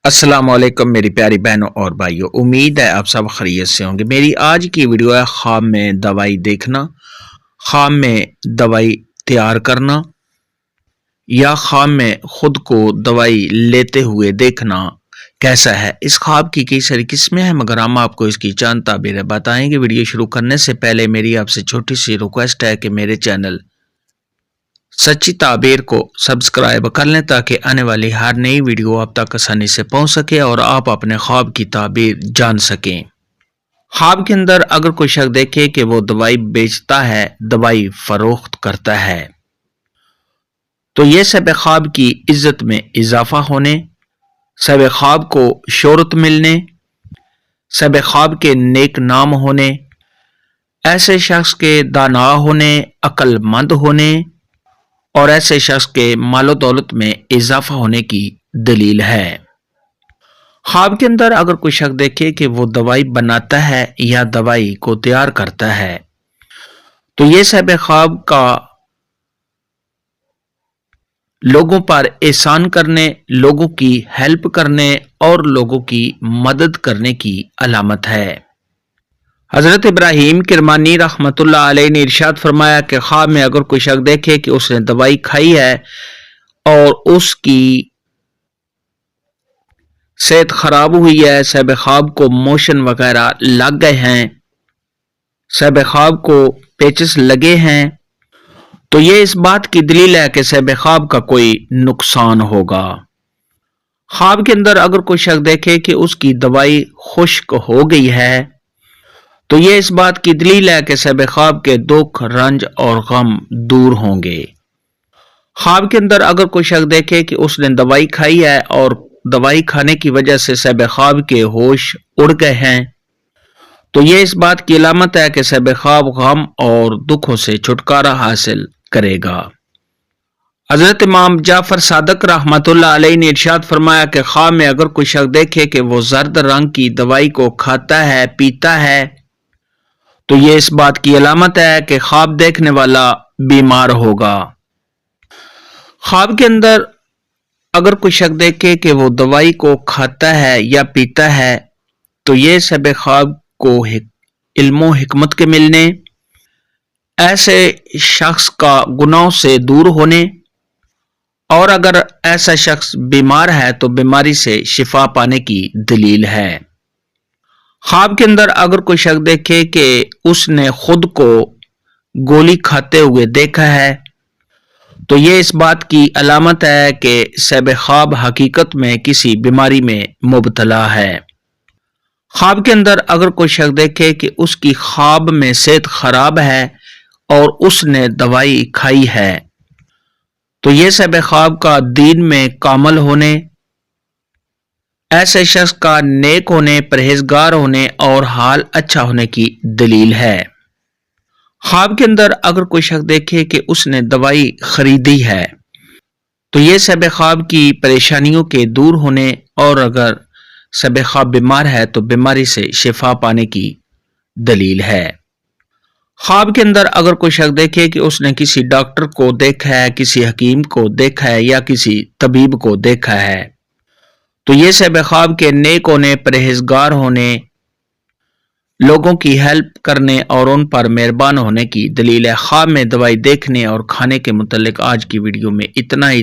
السلام علیکم میری پیاری بہنوں اور بھائیوں، امید ہے آپ سب خیریت سے ہوں گے۔ میری آج کی ویڈیو ہے خواب میں دوائی دیکھنا، خواب میں دوائی تیار کرنا یا خواب میں خود کو دوائی لیتے ہوئے دیکھنا کیسا ہے۔ اس خواب کی کئی ساری قسمیں ہیں مگر ہم آپ کو اس کی چند تعبیریں بتائیں گے۔ ویڈیو شروع کرنے سے پہلے میری آپ سے چھوٹی سی ریکویسٹ ہے کہ میرے چینل سچی تعبیر کو سبسکرائب کر لیں تاکہ آنے والی ہر نئی ویڈیو آپ تک آسانی سے پہنچ سکے اور آپ اپنے خواب کی تعبیر جان سکیں۔ خواب کے اندر اگر کوئی شخص دیکھے کہ وہ دوائی بیچتا ہے، دوائی فروخت کرتا ہے، تو یہ صاحب خواب کی عزت میں اضافہ ہونے، صاحب خواب کو شہرت ملنے، صاحب خواب کے نیک نام ہونے، ایسے شخص کے دانا ہونے، عقل مند ہونے اور ایسے شخص کے مال و دولت میں اضافہ ہونے کی دلیل ہے۔ خواب کے اندر اگر کوئی شخص دیکھے کہ وہ دوائی بناتا ہے یا دوائی کو تیار کرتا ہے، تو یہ صاحب خواب کا لوگوں پر احسان کرنے، لوگوں کی ہیلپ کرنے اور لوگوں کی مدد کرنے کی علامت ہے۔ حضرت ابراہیم کرمانی رحمت اللہ علیہ نے ارشاد فرمایا کہ خواب میں اگر کوئی شخص دیکھے کہ اس نے دوائی کھائی ہے اور اس کی صحت خراب ہوئی ہے، صاحب خواب کو موشن وغیرہ لگ گئے ہیں، صاحب خواب کو پیچس لگے ہیں، تو یہ اس بات کی دلیل ہے کہ صاحب خواب کا کوئی نقصان ہوگا۔ خواب کے اندر اگر کوئی شخص دیکھے کہ اس کی دوائی خشک ہو گئی ہے، تو یہ اس بات کی دلیل ہے کہ صاحب خواب کے دکھ، رنج اور غم دور ہوں گے۔ خواب کے اندر اگر کوئی شخص دیکھے کہ اس نے دوائی کھائی ہے اور دوائی کھانے کی وجہ سے صاحب خواب کے ہوش اڑ گئے ہیں، تو یہ اس بات کی علامت ہے کہ صاحب خواب غم اور دکھوں سے چھٹکارا حاصل کرے گا۔ حضرت امام جعفر صادق رحمت اللہ علیہ نے ارشاد فرمایا کہ خواب میں اگر کوئی شخص دیکھے کہ وہ زرد رنگ کی دوائی کو کھاتا ہے، پیتا ہے، تو یہ اس بات کی علامت ہے کہ خواب دیکھنے والا بیمار ہوگا۔ خواب کے اندر اگر کوئی شخص دیکھے کہ وہ دوائی کو کھاتا ہے یا پیتا ہے، تو یہ صاحب خواب کو علم و حکمت کے ملنے، ایسے شخص کا گناہوں سے دور ہونے اور اگر ایسا شخص بیمار ہے تو بیماری سے شفا پانے کی دلیل ہے۔ خواب کے اندر اگر کوئی شخص دیکھے کہ اس نے خود کو گولی کھاتے ہوئے دیکھا ہے، تو یہ اس بات کی علامت ہے کہ صاحب خواب حقیقت میں کسی بیماری میں مبتلا ہے۔ خواب کے اندر اگر کوئی شخص دیکھے کہ اس کی خواب میں صحت خراب ہے اور اس نے دوائی کھائی ہے، تو یہ صاحب خواب کا دین میں کامل ہونے، ایسے شخص کا نیک ہونے، پرہیزگار ہونے اور حال اچھا ہونے کی دلیل ہے۔ خواب کے اندر اگر کوئی شخص دیکھے کہ اس نے دوائی خریدی ہے، تو یہ صاحب خواب کی پریشانیوں کے دور ہونے اور اگر صاحب خواب بیمار ہے تو بیماری سے شفا پانے کی دلیل ہے۔ خواب کے اندر اگر کوئی شخص دیکھے کہ اس نے کسی ڈاکٹر کو دیکھا ہے، کسی حکیم کو دیکھا ہے یا کسی طبیب کو دیکھا ہے، تو یہ صاحب خواب کے نیک ہونے، پرہیزگار ہونے، لوگوں کی ہیلپ کرنے اور ان پر مہربان ہونے کی دلیل ہے۔ خواب میں دوائی دیکھنے اور کھانے کے متعلق آج کی ویڈیو میں اتنا ہی۔